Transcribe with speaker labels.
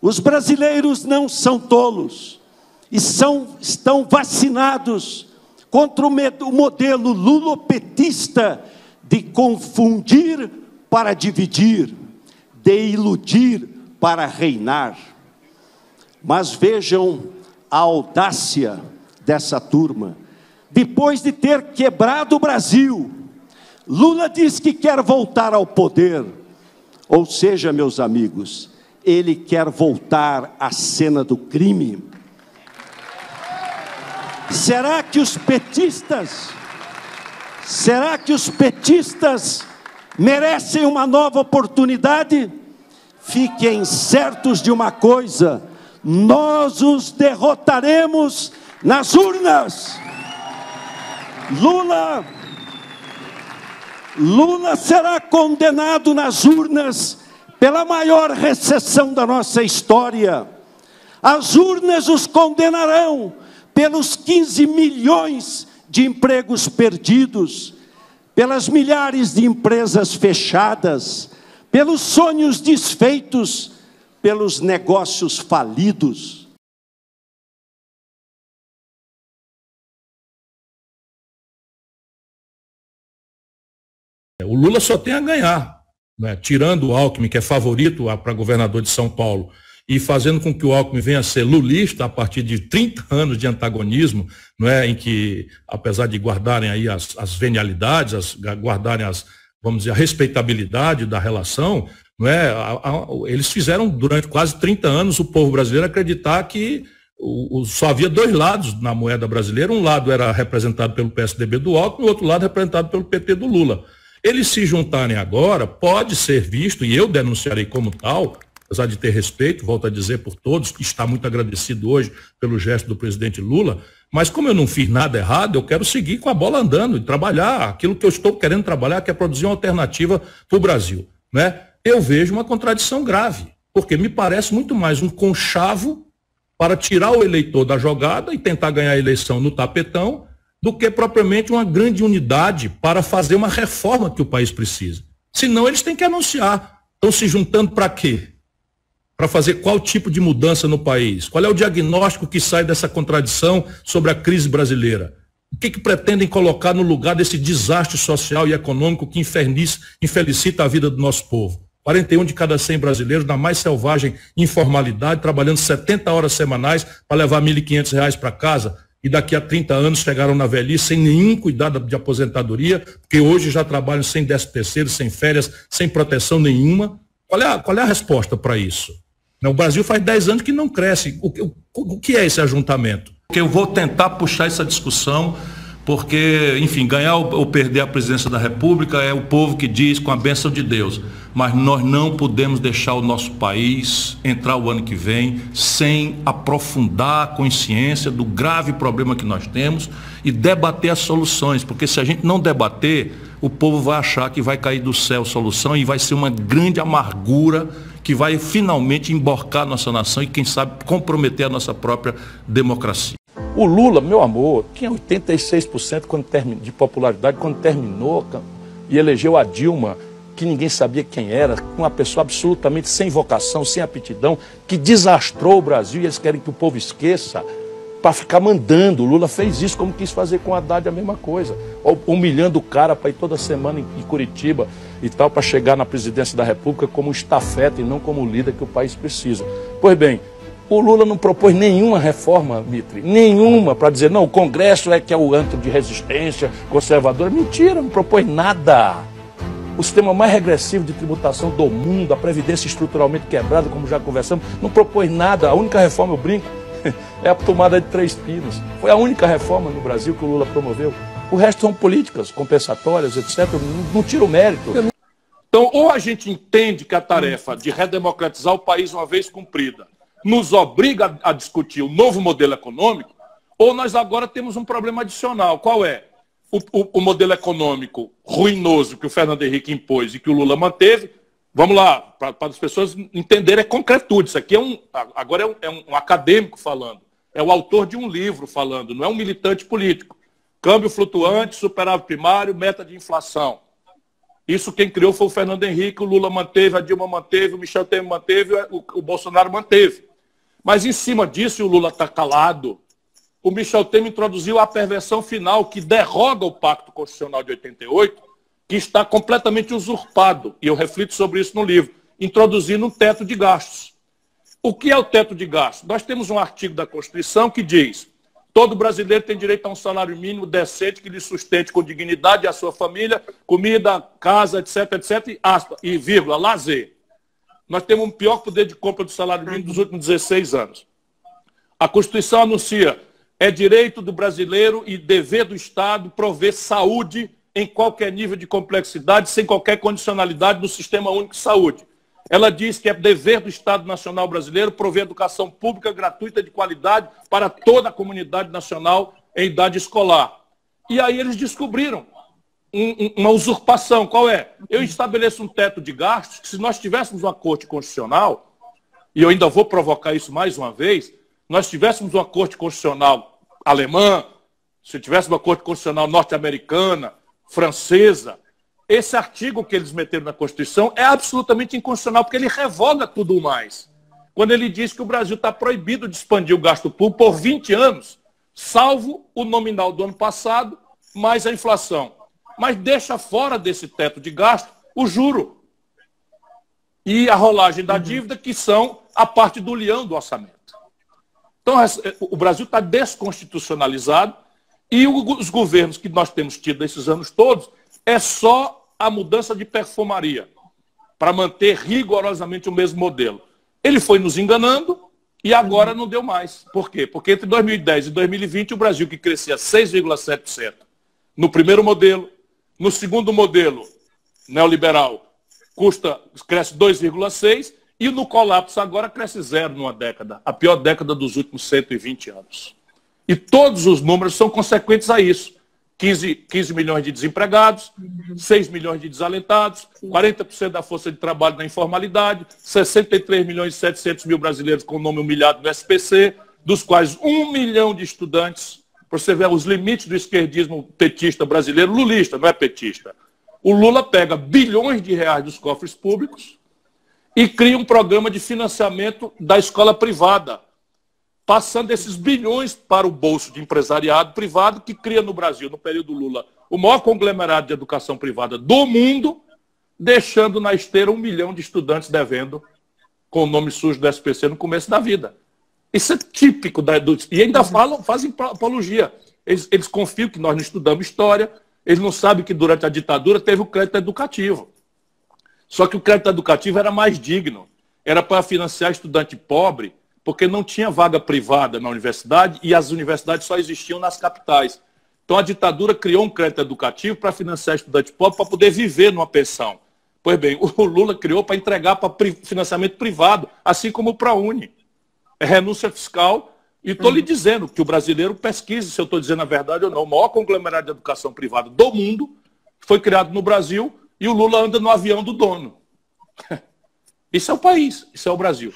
Speaker 1: Os brasileiros não são tolos e estão vacinados contra o modelo lulopetista de confundir para dividir, de iludir para reinar. Mas vejam a audácia dessa turma. Depois de ter quebrado o Brasil, Lula diz que quer voltar ao poder. Ou seja, meus amigos, ele quer voltar à cena do crime. Será que os petistas merecem uma nova oportunidade? Fiquem certos de uma coisa: nós os derrotaremos nas urnas. Lula será condenado nas urnas pela maior recessão da nossa história. As urnas os condenarão pelos 15 milhões de empregos perdidos, pelas milhares de empresas fechadas, pelos sonhos desfeitos, pelos negócios falidos.
Speaker 2: O Lula só tem a ganhar, né? Tirando o Alckmin, que é favorito para governador de São Paulo, e fazendo com que o Alckmin venha a ser lulista a partir de 30 anos de antagonismo, não é, em que, apesar de guardarem aí as venialidades, guardarem vamos dizer, a respeitabilidade da relação, não é, eles fizeram durante quase 30 anos o povo brasileiro acreditar que só havia dois lados na moeda brasileira. Um lado era representado pelo PSDB do Alckmin, o outro lado representado pelo PT do Lula. Eles se juntarem agora, pode ser visto, e eu denunciarei como tal, apesar de ter respeito, volto a dizer por todos, que está muito agradecido hoje pelo gesto do presidente Lula, mas como eu não fiz nada errado, eu quero seguir com a bola andando e trabalhar aquilo que eu estou querendo trabalhar, que é produzir uma alternativa para o Brasil, né? Eu vejo uma contradição grave, porque me parece muito mais um conchavo para tirar o eleitor da jogada e tentar ganhar a eleição no tapetão, do que propriamente uma grande unidade para fazer uma reforma que o país precisa. Senão eles têm que anunciar. Estão se juntando para quê? Para fazer qual tipo de mudança no país? Qual é o diagnóstico que sai dessa contradição sobre a crise brasileira? O que pretendem colocar no lugar desse desastre social e econômico que infelicita a vida do nosso povo? 41 de cada 100 brasileiros na mais selvagem informalidade, trabalhando 70 horas semanais para levar R$ 1.500 para casa, e daqui a 30 anos chegaram na velhice sem nenhum cuidado de aposentadoria, porque hoje já trabalham sem 13º, sem férias, sem proteção nenhuma. Qual é a resposta para isso? O Brasil faz 10 anos que não cresce. O que é esse ajuntamento? Eu vou tentar puxar essa discussão, porque, enfim, ganhar ou perder a presidência da República é o povo que diz com a bênção de Deus. Mas nós não podemos deixar o nosso país entrar o ano que vem sem aprofundar a consciência do grave problema que nós temos e debater as soluções, porque se a gente não debater, o povo vai achar que vai cair do céu solução e vai ser uma grande amargura que vai finalmente emborcar a nossa nação e, quem sabe, comprometer a nossa própria democracia.
Speaker 3: O Lula, meu amor, tinha 86% de popularidade quando terminou e elegeu a Dilma, que ninguém sabia quem era, uma pessoa absolutamente sem vocação, sem aptidão, que desastrou o Brasil, e eles querem que o povo esqueça para ficar mandando. O Lula fez isso, como quis fazer com o Haddad a mesma coisa, humilhando o cara para ir toda semana em Curitiba e tal, para chegar na presidência da República como estafeta e não como líder que o país precisa. Pois bem, o Lula não propôs nenhuma reforma, Mitre, nenhuma, para dizer, não, o Congresso é que é o antro de resistência conservadora. Mentira, não propôs nada. O sistema mais regressivo de tributação do mundo, a Previdência estruturalmente quebrada, como já conversamos, não propôs nada. A única reforma, eu brinco, é a tomada de 3 pinos. Foi a única reforma no Brasil que o Lula promoveu. O resto são políticas compensatórias, etc. Não tira o mérito.
Speaker 2: Então, ou a gente entende que a tarefa de redemocratizar o país uma vez cumprida nos obriga a discutir o novo modelo econômico, ou nós agora temos um problema adicional. Qual é? O modelo econômico ruinoso que o Fernando Henrique impôs e que o Lula manteve. Vamos lá, para as pessoas entenderem, é concretude. Isso aqui agora é um acadêmico falando, é o autor de um livro falando, não é um militante político. Câmbio flutuante, superávit primário, meta de inflação. Isso quem criou foi o Fernando Henrique, o Lula manteve, a Dilma manteve, o Michel Temer manteve, o Bolsonaro manteve. Mas em cima disso, e o Lula está calado, o Michel Temer introduziu a perversão final que derroga o Pacto Constitucional de 88, que está completamente usurpado, e eu reflito sobre isso no livro, introduzindo um teto de gastos. O que é o teto de gastos? Nós temos um artigo da Constituição que diz: todo brasileiro tem direito a um salário mínimo decente que lhe sustente com dignidade a sua família, comida, casa, etc, etc, e vírgula, lazer. Nós temos um pior poder de compra do salário mínimo dos últimos 16 anos. A Constituição anuncia: é direito do brasileiro e dever do Estado prover saúde em qualquer nível de complexidade, sem qualquer condicionalidade do Sistema Único de Saúde. Ela diz que é dever do Estado Nacional Brasileiro prover educação pública gratuita de qualidade para toda a comunidade nacional em idade escolar. E aí eles descobriram uma usurpação. Qual é? Eu estabeleço um teto de gastos que, se nós tivéssemos uma Corte Constitucional, e eu ainda vou provocar isso mais uma vez, nós tivéssemos uma Corte Constitucional alemã, se tivéssemos uma Corte Constitucional norte-americana, francesa, esse artigo que eles meteram na Constituição é absolutamente inconstitucional, porque ele revoga tudo mais. Quando ele diz que o Brasil está proibido de expandir o gasto público por 20 anos, salvo o nominal do ano passado, mais a inflação. Mas deixa fora desse teto de gasto o juro e a rolagem da dívida, que são a parte do leão do orçamento. Então, o Brasil está desconstitucionalizado e os governos que nós temos tido nesses anos todos é só a mudança de perfumaria para manter rigorosamente o mesmo modelo. Ele foi nos enganando e agora não deu mais. Por quê? Porque entre 2010 e 2020 o Brasil, que crescia 6,7% no primeiro modelo, no segundo modelo neoliberal cresce 2,6%, e no colapso agora cresce 0 numa década, a pior década dos últimos 120 anos. E todos os números são consequentes a isso. 15 milhões de desempregados, 6 milhões de desalentados, 40% da força de trabalho na informalidade, 63 milhões e 700 mil brasileiros com o nome humilhado no SPC, dos quais 1 milhão de estudantes. Para você ver os limites do esquerdismo petista brasileiro, lulista, não é petista. O Lula pega bilhões de reais dos cofres públicos e cria um programa de financiamento da escola privada, passando esses bilhões para o bolso de empresariado privado, que cria no Brasil, no período Lula, o maior conglomerado de educação privada do mundo, deixando na esteira 1 milhão de estudantes devendo com o nome sujo do SPC no começo da vida. Isso é típico e ainda fazem apologia. Eles confiam que nós não estudamos história, eles não sabem que durante a ditadura teve o crédito educativo. Só que o crédito educativo era mais digno. Era para financiar estudante pobre, porque não tinha vaga privada na universidade e as universidades só existiam nas capitais. Então a ditadura criou um crédito educativo para financiar estudante pobre para poder viver numa pensão. Pois bem, o Lula criou para entregar para financiamento privado, assim como o ProUni. É renúncia fiscal. E estou lhe dizendo que o brasileiro pesquise se eu estou dizendo a verdade ou não. O maior conglomerado de educação privada do mundo foi criado no Brasil e o Lula anda no avião do dono. Isso é o país, isso é o Brasil.